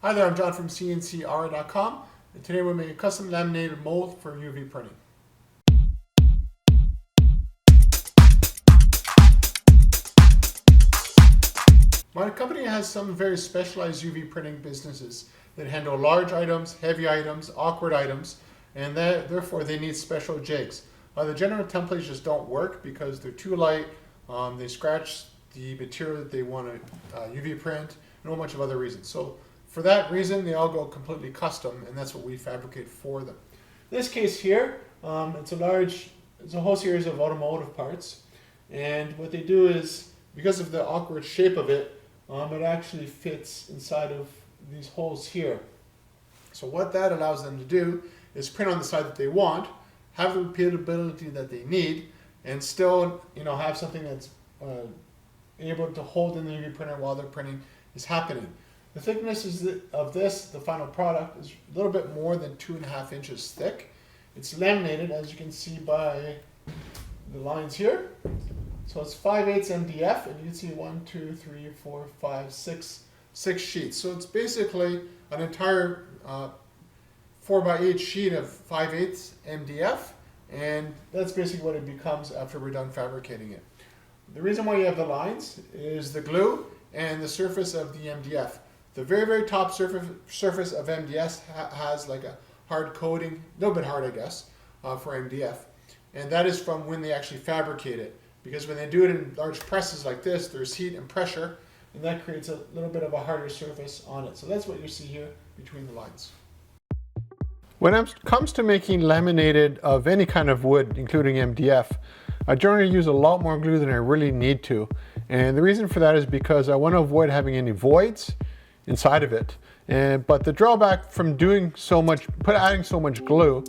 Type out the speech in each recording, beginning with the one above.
Hi there, I'm John from CNCKing.com, and today we're making a custom laminated mold for UV printing. My company has some very specialized UV printing businesses that handle large items, heavy items, awkward items, and therefore they need special jigs. The general templates just don't work because they're too light, they scratch the material that they want to UV print, and a whole bunch of other reasons. So for that reason, they all go completely custom, and that's what we fabricate for them. In this case here, it's a whole series of automotive parts, and what they do is, because of the awkward shape of it, it actually fits inside of these holes here. So what that allows them to do is print on the side that they want, have the repeatability that they need, and still, have something that's able to hold in the UV printer while their printing is happening. The thickness of the final product, is a little bit more than 2.5 inches thick. It's laminated, as you can see by the lines here. So it's 5/8 MDF, and you can see 1, 2, 3, 4, 5, 6 sheets. So it's basically an entire 4x8 sheet of 5/8 MDF, and that's basically what it becomes after we're done fabricating it. The reason why you have the lines is the glue and the surface of the MDF. The very, very top surface of MDF has like a hard coating, a little bit hard, I guess, for MDF. And that is from when they actually fabricate it. Because when they do it in large presses like this, there's heat and pressure, and that creates a little bit of a harder surface on it. So that's what you see here between the lines. When it comes to making laminated of any kind of wood, including MDF, I generally use a lot more glue than I really need to. And the reason for that is because I want to avoid having any voids inside of it. But the drawback from adding so much glue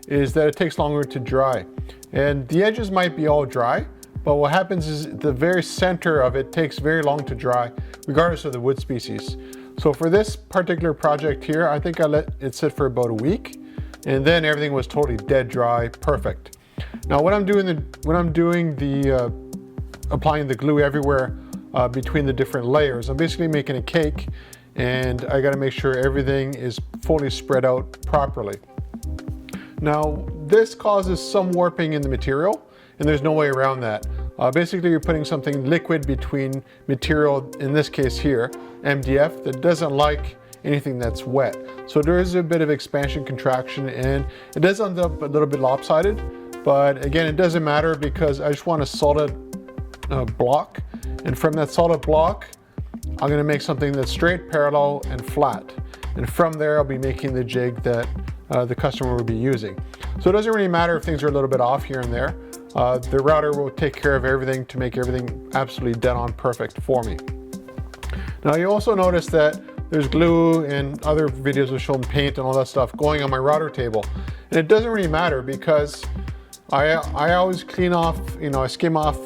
is that it takes longer to dry. And the edges might be all dry, but what happens is the very center of it takes very long to dry, regardless of the wood species. So for this particular project here, I think I let it sit for about a week, and then everything was totally dead dry, perfect. Now when I'm applying the glue everywhere between the different layers, I'm basically making a cake, and I got to make sure everything is fully spread out properly. Now this causes some warping in the material, and there's no way around that. Basically you're putting something liquid between material, in this case here, MDF, that doesn't like anything that's wet. So there is a bit of expansion contraction, and it does end up a little bit lopsided, but again, it doesn't matter because I just want a solid block, and from that solid block I'm going to make something that's straight, parallel, and flat, and from there I'll be making the jig that the customer will be using. So it doesn't really matter if things are a little bit off here and there. The router will take care of everything to make everything absolutely dead on perfect for me. Now you also notice that there's glue, and other videos have shown paint and all that stuff going on my router table, and it doesn't really matter because I always clean off, I skim off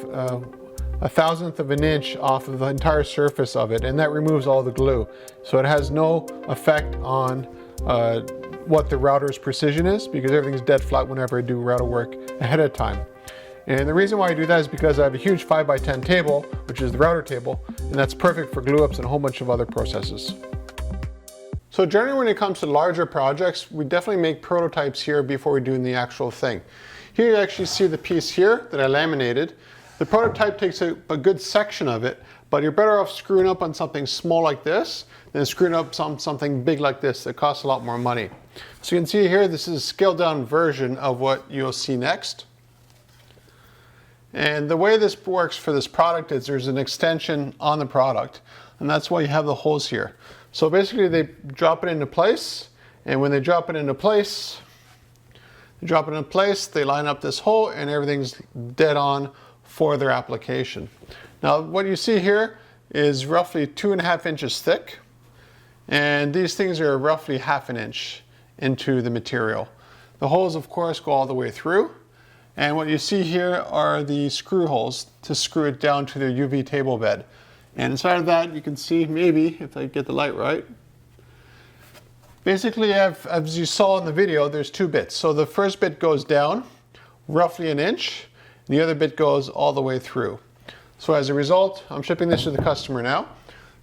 1/1000th of an inch off of the entire surface of it, and that removes all the glue. So it has no effect on what the router's precision is, because everything's dead flat whenever I do router work ahead of time. And the reason why I do that is because I have a huge 5x10 table, which is the router table, and that's perfect for glue ups and a whole bunch of other processes. So generally when it comes to larger projects, we definitely make prototypes here before we do the actual thing. Here you actually see the piece here that I laminated. The prototype takes a good section of it, but you're better off screwing up on something small like this than screwing up something big like this that costs a lot more money. So you can see here, this is a scaled down version of what you'll see next. And the way this works for this product is there's an extension on the product, and that's why you have the holes here. So basically they drop it into place, and when they drop it into place, they line up this hole, and everything's dead on for their application. Now what you see here is roughly 2.5 inches thick, and these things are roughly 1/2 inch into the material. The holes of course go all the way through, and what you see here are the screw holes to screw it down to the UV table bed. And inside of that you can see, maybe if I get the light right, basically as you saw in the video, there's 2 bits. So the first bit goes down roughly 1 inch, the other bit goes all the way through. So as a result, I'm shipping this to the customer now.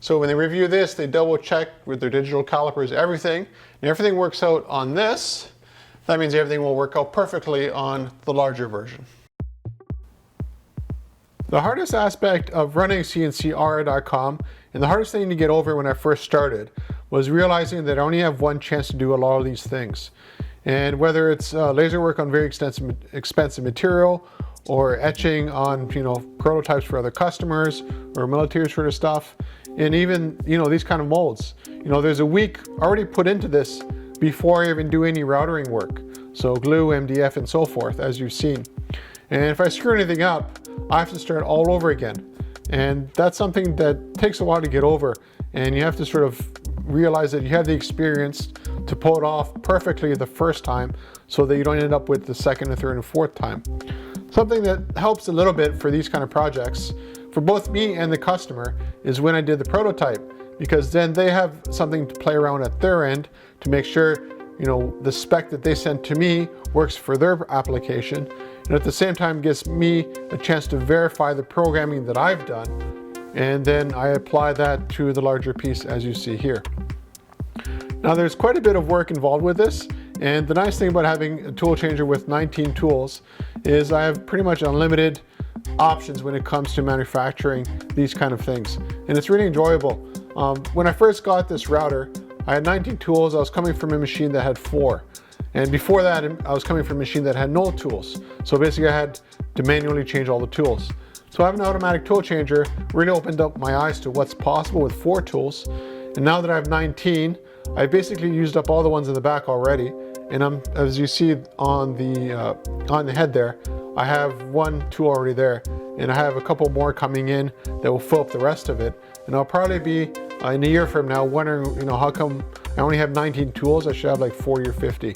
So when they review this, they double check with their digital calipers everything, and everything works out on this. That means everything will work out perfectly on the larger version. The hardest aspect of running CNCKing.com, and the hardest thing to get over when I first started, was realizing that I only have one chance to do a lot of these things. And whether it's laser work on very expensive material, or etching on prototypes for other customers, or military sort of stuff, and even these kind of molds. There's a week already put into this before I even do any routering work. So glue, MDF, and so forth, as you've seen. And if I screw anything up, I have to start all over again. And that's something that takes a while to get over. And you have to sort of realize that you have the experience to pull it off perfectly the first time so that you don't end up with the second, and third, and fourth time. Something that helps a little bit for these kind of projects, for both me and the customer, is when I did the prototype, because then they have something to play around at their end to make sure the spec that they sent to me works for their application, and at the same time gives me a chance to verify the programming that I've done, and then I apply that to the larger piece as you see here. Now there's quite a bit of work involved with this, and the nice thing about having a tool changer with 19 tools is I have pretty much unlimited options when it comes to manufacturing these kind of things, and it's really enjoyable. When I first got this router, I had 19 tools. I was coming from a machine that had 4. And before that, I was coming from a machine that had no tools. So basically I had to manually change all the tools. So having an automatic tool changer really opened up my eyes to what's possible with 4 tools. And now that I have 19, I basically used up all the ones in the back already. And as you see on the head there, I have 1 tool already there. And I have a couple more coming in that will fill up the rest of it. And I'll probably be in a year from now wondering, how come I only have 19 tools? I should have like 40 or 50.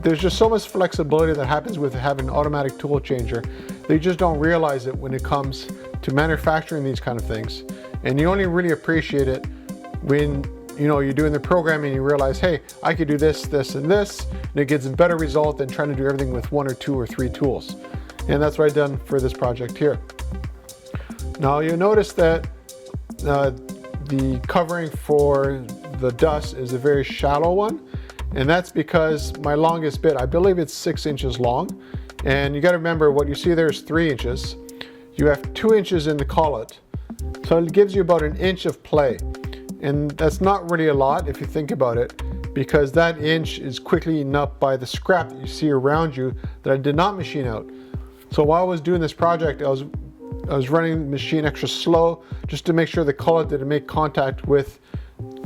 There's just so much flexibility that happens with having an automatic tool changer. They just don't realize it when it comes to manufacturing these kind of things. And you only really appreciate it when you're doing the programming and you realize, hey, I could do this, this, and this, and it gets a better result than trying to do everything with 1 or 2 or 3 tools. And that's what I've done for this project here. Now you'll notice that the covering for the dust is a very shallow one, and that's because my longest bit, I believe it's 6 inches long, and you got to remember what you see there is 3 inches. You have 2 inches in the collet, so it gives you about 1 inch of play, and that's not really a lot if you think about it, because that inch is quickly eaten up by the scrap that you see around you that I did not machine out. So while I was doing this project, I was running the machine extra slow just to make sure the collet didn't make contact with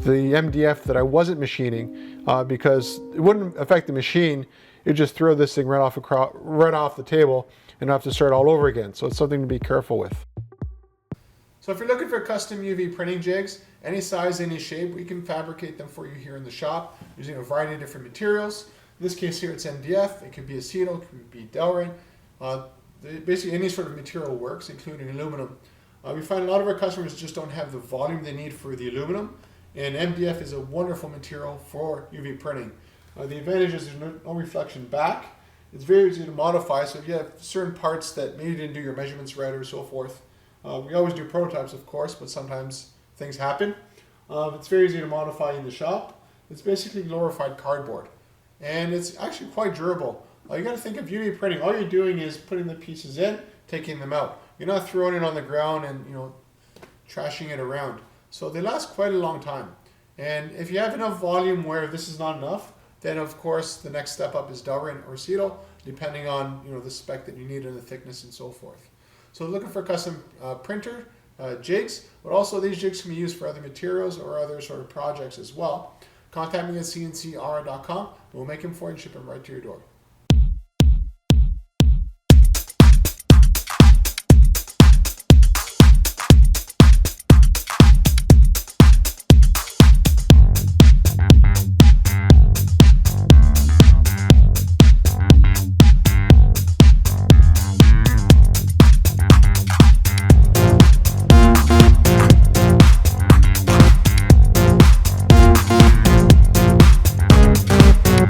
the MDF that I wasn't machining, because it wouldn't affect the machine. It'd just throw this thing right off the table and have to start all over again. So it's something to be careful with. So if you're looking for custom UV printing jigs, any size, any shape, we can fabricate them for you here in the shop using a variety of different materials. In this case here, it's MDF. It could be acetyl, it could be Delrin. Basically any sort of material works, including aluminum. We find a lot of our customers just don't have the volume they need for the aluminum, and MDF is a wonderful material for UV printing. The advantage is there's no reflection back. It's very easy to modify, so if you have certain parts that maybe you didn't do your measurements right or so forth. We always do prototypes, of course, but sometimes things happen. It's very easy to modify in the shop. It's basically glorified cardboard, and it's actually quite durable. You got to think of UV printing. All you're doing is putting the pieces in, taking them out. You're not throwing it on the ground and trashing it around. So they last quite a long time. And if you have enough volume where this is not enough, then of course the next step up is Delrin or acetyl, depending on the spec that you need and the thickness and so forth. So looking for custom printer jigs, but also these jigs can be used for other materials or other sort of projects as well. Contact me at CNCKing.com. We'll make them for you and ship them right to your door.